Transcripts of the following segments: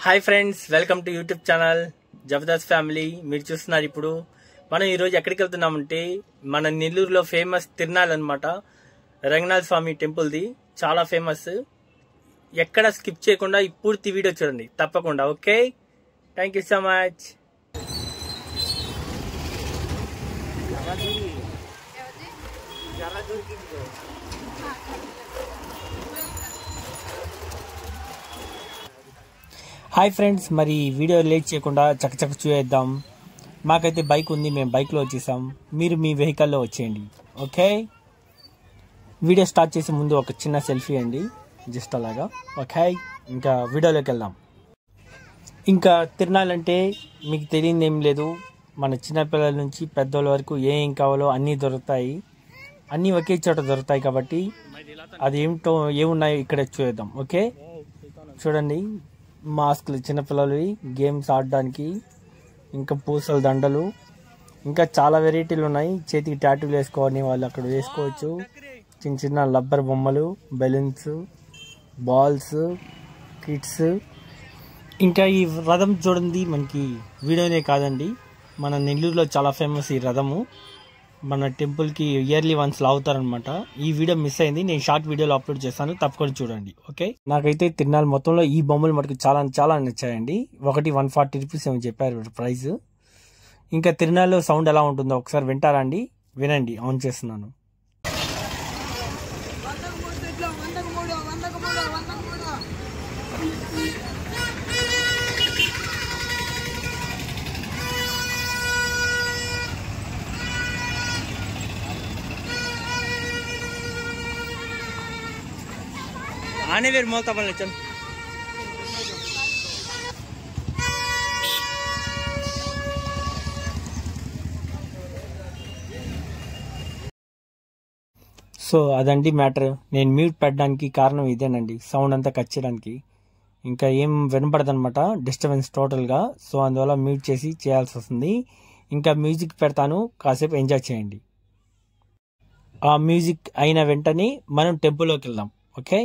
Hi friends, welcome to YouTube channel Jabardasth family. మీరు చూస్తున్నారు. ఇప్పుడు మనం ఈరోజు ఎక్కడికి వెళ్తున్నామంటే మన నెల్లూరులో ఫేమస్ తిరునాల్ అనమాట. రంగనాథ స్వామి టెంపుల్ది చాలా ఫేమస్. ఎక్కడ స్కిప్ చేయకుండా ఈ పూర్తి వీడియో చూడండి తప్పకుండా. Okay, thank you so much. Hi friends, మరి వీడియో లేట్ చేయకుండా చకచక చూసేద్దాం. మాకైతే బైక్ ఉంది, మేము బైక్లో వచ్చేసాం. మీరు మీ వెహికల్లో వచ్చేయండి. ఓకే, వీడియో స్టార్ట్ చేసే ముందు ఒక చిన్న సెల్ఫీ అండి, జస్ట్ అలాగా. ఓకే, ఇంకా వీడియోలోకి వెళ్దాం. ఇంకా తిరునాళ్ళంటే మీకు తెలియదు ఏం లేదు. మన చిన్నపిల్లల నుంచి పెద్దోళ్ళ వరకు ఏం కావాలో అన్నీ దొరుకుతాయి. అన్నీ ఒకే చోట దొరుకుతాయి కాబట్టి అది ఏమిటో ఏమున్నాయో ఇక్కడ చూద్దాం. ఓకే, చూడండి. మాస్క్లు చిన్నపిల్లలవి, గేమ్స్ ఆడడానికి, ఇంకా పూసల దండలు, ఇంకా చాలా వెరైటీలు ఉన్నాయి. చేతికి టాటూలు వేసుకోవాలని వాళ్ళు అక్కడ వేసుకోవచ్చు. చిన్న చిన్న రబ్బర్ బొమ్మలు, బెలూన్స్, బాల్స్, కిట్స్. ఇంకా ఈ రథం చూడండి, మనకి వీడియోనే కాదండి, మన నెల్లూరులో చాలా ఫేమస్ ఈ రథము. మన టెంపుల్కి ఇయర్లీ వన్స్ లాగుతారనమాట. ఈ వీడియో మిస్ అయింది, నేను షార్ట్ వీడియోలో అప్లోడ్ చేస్తాను, తప్పకుండా చూడండి. ఓకే, నాకైతే తిరునాళ్ళ మొత్తంలో ఈ బొమ్మలు మటుకు చాలా చాలా నచ్చాయండి. ఒకటి 140 రూపీస్ ఏమో చెప్పారు ప్రైస్. ఇంకా తిరునాళ్ళలో సౌండ్ ఎలా ఉంటుందో ఒకసారి వింటారా అండి? వినండి, ఆన్ చేస్తున్నాను. आने वेर मोता बन चल. సో అదండి మ్యాటర్. నేను మ్యూట్ పెట్టడానికి కారణం ఇదేనండి, సౌండ్ అంతా కట్ చేయడానికి. ఇంకా ఏం వినపడదనమాట, డిస్టర్బెన్స్ టోటల్గా. సో అందువల్ల మ్యూట్ చేసి చేయాల్సి వస్తుంది. ఇంకా మ్యూజిక్ పెడతాను, కాసేపు ఎంజాయ్ చేయండి. ఆ మ్యూజిక్ అయిన వెంటనే మనం టెంపుల్లోకి వెళ్దాం. ఓకే,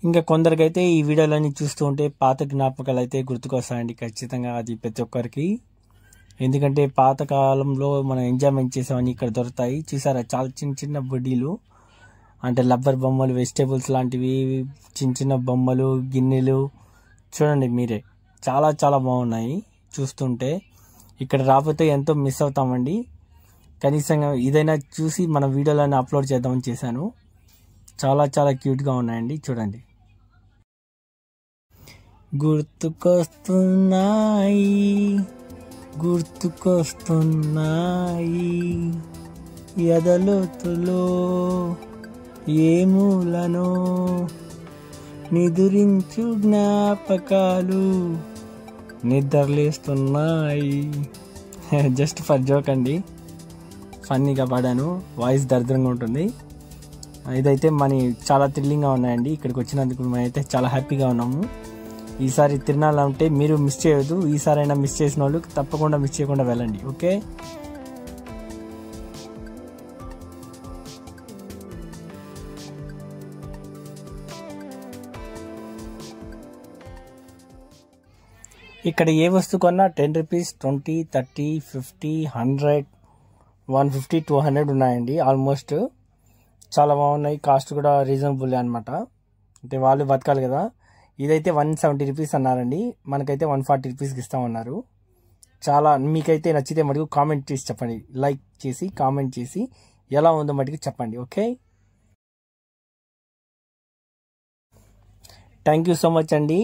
ఇంకా కొందరికైతే ఈ వీడియోలన్నీ చూస్తూ ఉంటే పాత జ్ఞాపకాలు అయితే గుర్తుకొస్తాయండి ఖచ్చితంగా. అది ప్రతి ఒక్కరికి, ఎందుకంటే పాతకాలంలో మనం ఎంజాయ్మెంట్ చేసామని ఇక్కడ దొరుకుతాయి. చూసారా, చాలా చిన్న చిన్న బుడ్డీలు, అంటే రబ్బర్ బొమ్మలు, వెజిటేబుల్స్ లాంటివి, చిన్న చిన్న బొమ్మలు, గిన్నెలు. చూడండి మీరే, చాలా చాలా బాగున్నాయి చూస్తుంటే. ఇక్కడ రాకపోతే ఎంతో మిస్ అవుతామండి. కనీసంగా ఇదైనా చూసి మన వీడియోలను అప్లోడ్ చేద్దామని చేశాను. చాలా చాలా క్యూట్గా ఉన్నాయండి, చూడండి. గుర్తుకొస్తున్నాయి గుర్తుకొస్తున్నాయి ఎదలోతులో ఏ మూలనో నిదురించు జ్ఞాపకాలు నిద్రలేస్తున్నాయి. జస్ట్ ఫర్ జోక్ అండి, ఫన్నీగా పాడాను, వాయిస్ దరిద్రంగా ఉంటుంది. ఇదైతే చాలా థ్రిల్లింగ్గా ఉన్నాయండి. ఇక్కడికి వచ్చినందుకు మేమైతే చాలా హ్యాపీగా ఉన్నాము. ఈసారి తిరునాళ్ళ ఉంటే మీరు మిస్ చేయొద్దు. ఈసారైనా మిస్ చేసిన వాళ్ళు తప్పకుండా మిస్ చేయకుండా వెళ్ళండి. ఓకే, ఇక్కడ ఏ వస్తువు కొన్నా 10 రూపీస్, 20, 30, 50, 100, 150, 200 ఉన్నాయండి. ఆల్మోస్ట్ చాలా బాగున్నాయి. కాస్ట్ కూడా రీజనబుల్ అనమాట. అంటే వాళ్ళు బతకాలి కదా. ఇదైతే 170 రూపీస్ అన్నారండి. మనకైతే 140 రూపీస్కి ఇస్తామన్నారు. చాలా మీకైతే నచ్చితే మటుకు కామెంట్ చేసి చెప్పండి. లైక్ చేసి కామెంట్ చేసి ఎలా ఉందో మటుకు చెప్పండి. Okay, thank you so much అండి.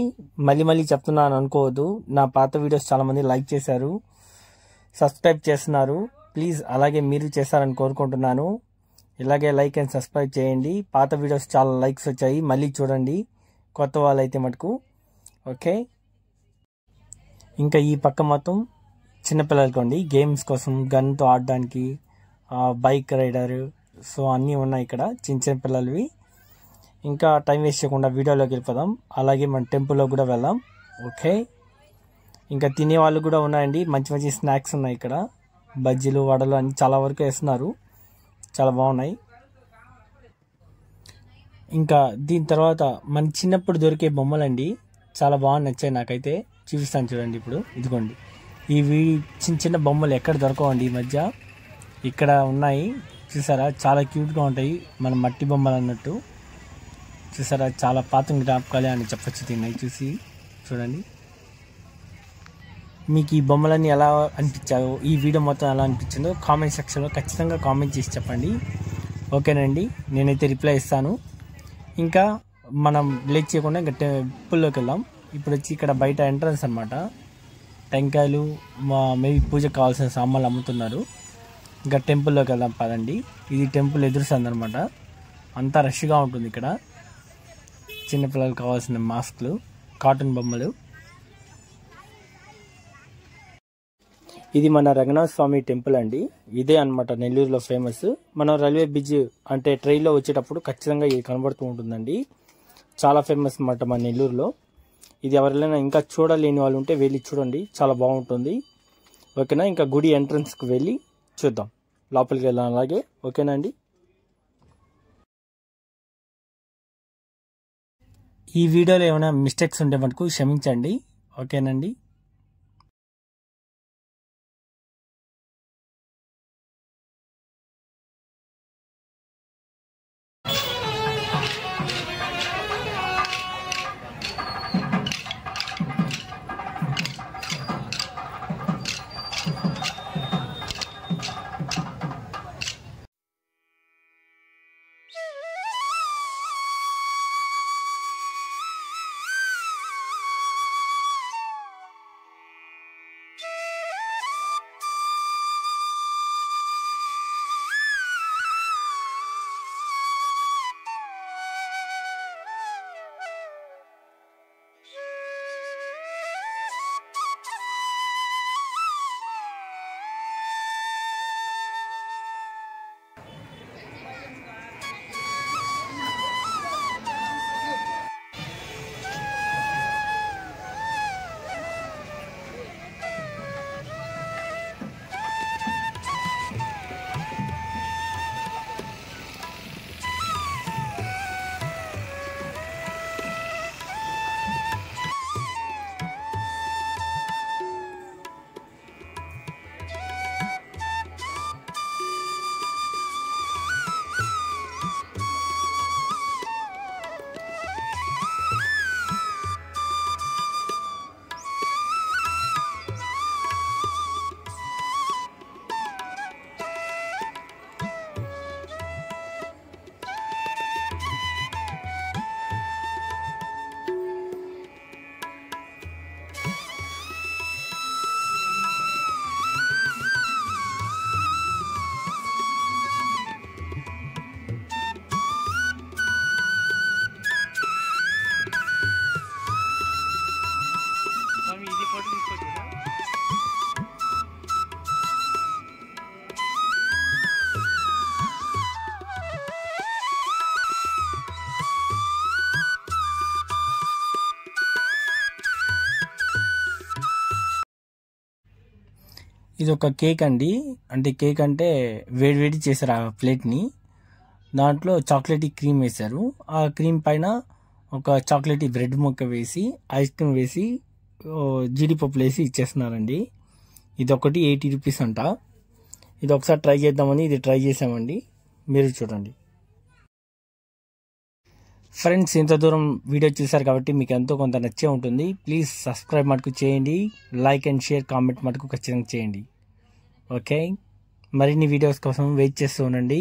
మళ్ళీ చెప్తున్నాను అనుకోవద్దు. నా పాత వీడియోస్ చాలామంది లైక్ చేశారు, సబ్స్క్రైబ్ చేస్తున్నారు. ప్లీజ్ అలాగే మీరు చేస్తారని కోరుకుంటున్నాను. ఇలాగే లైక్ అండ్ సబ్స్క్రైబ్ చేయండి. పాత వీడియోస్ చాలా లైక్స్ వచ్చాయి. మళ్ళీ చూడండి కొత్త వాళ్ళు అయితే మటుకు. ఓకే, ఇంకా ఈ పక్క మొత్తం చిన్నపిల్లలకోండి గేమ్స్ కోసం, గన్తో ఆడడానికి, బైక్ రైడర్, సో అన్నీ ఉన్నాయి ఇక్కడ చిన్న పిల్లలవి. ఇంకా టైం వేస్ట్ చేయకుండా వీడియోలోకి వెళ్ళిపోదాం. అలాగే మన టెంపుల్లో కూడా వెళ్దాం. ఓకే, ఇంకా తినేవాళ్ళు కూడా ఉన్నాయండి. మంచి స్నాక్స్ ఉన్నాయి ఇక్కడ. బజ్జీలు, వడలు అన్ని చాలా వరకు వేస్తున్నారు. చాలా బాగున్నాయి. ఇంకా దీని తర్వాత మన చిన్నప్పుడు దొరికే బొమ్మలండి. చాలా బాగా నచ్చాయి నాకైతే. చూపిస్తాను చూడండి. ఇప్పుడు ఇదిగోండి, ఇవి చిన్న బొమ్మలు ఎక్కడ దొరకవండి ఈ మధ్య. ఇక్కడ ఉన్నాయి చూసారా, చాలా క్యూట్గా ఉంటాయి. మన మట్టి బొమ్మలు అన్నట్టు. చూసారా, చాలా పాత జ్ఞాపకాలే అని చెప్పొచ్చు దీన్ని చూసి. చూడండి, మీకు ఈ బొమ్మలన్నీ ఎలా అనిపించాయో, ఈ వీడియో మొత్తం ఎలా అనిపించిందో కామెంట్ సెక్షన్లో ఖచ్చితంగా కామెంట్ చేసి చెప్పండి. ఓకేనండి, నేనైతే రిప్లై ఇస్తాను. ఇంకా మనం లేట్ చేయకుండా ఇంకా టెంపుల్లోకి వెళ్దాం. ఇప్పుడు వచ్చి ఇక్కడ బయట ఎంట్రన్స్ అనమాట. టెంకాయలు, మేబీ పూజకు కావాల్సిన సామాన్లు అమ్ముతున్నారు. ఇంకా టెంపుల్లోకి వెళ్దాం పదండి. ఇది టెంపుల్ ఎదురుస్తుంది అనమాట. అంతా రష్గా ఉంటుంది ఇక్కడ. చిన్నపిల్లలకు కావాల్సిన మాస్క్లు, కాటన్ బొమ్మలు. ఇది మన రంగనాథ స్వామి టెంపుల్ అండి. ఇదే అనమాట నెల్లూరులో ఫేమస్. మనం రైల్వే బ్రిడ్జ్ అంటే ట్రైన్లో వచ్చేటప్పుడు ఖచ్చితంగా ఇది కనబడుతూ ఉంటుందండి. చాలా ఫేమస్ అనమాట మన నెల్లూరులో. ఇది ఎవరైనా ఇంకా చూడలేని వాళ్ళు ఉంటే వెళ్ళి చూడండి, చాలా బాగుంటుంది. ఓకేనా, ఇంకా గుడి ఎంట్రన్స్కి వెళ్ళి చూద్దాం, లోపలికి వెళ్దాం అలాగే. ఓకేనా అండి, ఈ వీడియోలో ఏమైనా మిస్టేక్స్ ఉంటే మటుకు క్షమించండి. ఓకేనండి. ఇది ఒక కేక్ అండి. అంటే కేక్ అంటే వేడి చేశారు ఆ ప్లేట్ని. దాంట్లో చాక్లెటీ క్రీమ్ వేశారు. ఆ క్రీమ్ పైన ఒక చాక్లెటీ బ్రెడ్ ముక్క వేసి, ఐస్ క్రీమ్ వేసి, జీడిపప్పులు వేసి ఇచ్చేస్తున్నారండి. ఇది ఒకటి 80 రూపీస్ అంట. ఇది ఒకసారి ట్రై చేద్దామని ఇది ట్రై చేసామండి. మీరు చూడండి ఫ్రెండ్స్. ఇంత దూరం వీడియో చూసారు కాబట్టి మీకు ఎంతో కొంత నచ్చే ఉంటుంది. ప్లీజ్ సబ్స్క్రైబ్ మటుకు చేయండి. లైక్ అండ్ షేర్, కామెంట్ మటుకు ఖచ్చితంగా చేయండి. ఓకే, మరిన్ని వీడియోస్ కోసం వెయిట్ చేస్తూ ఉండండి.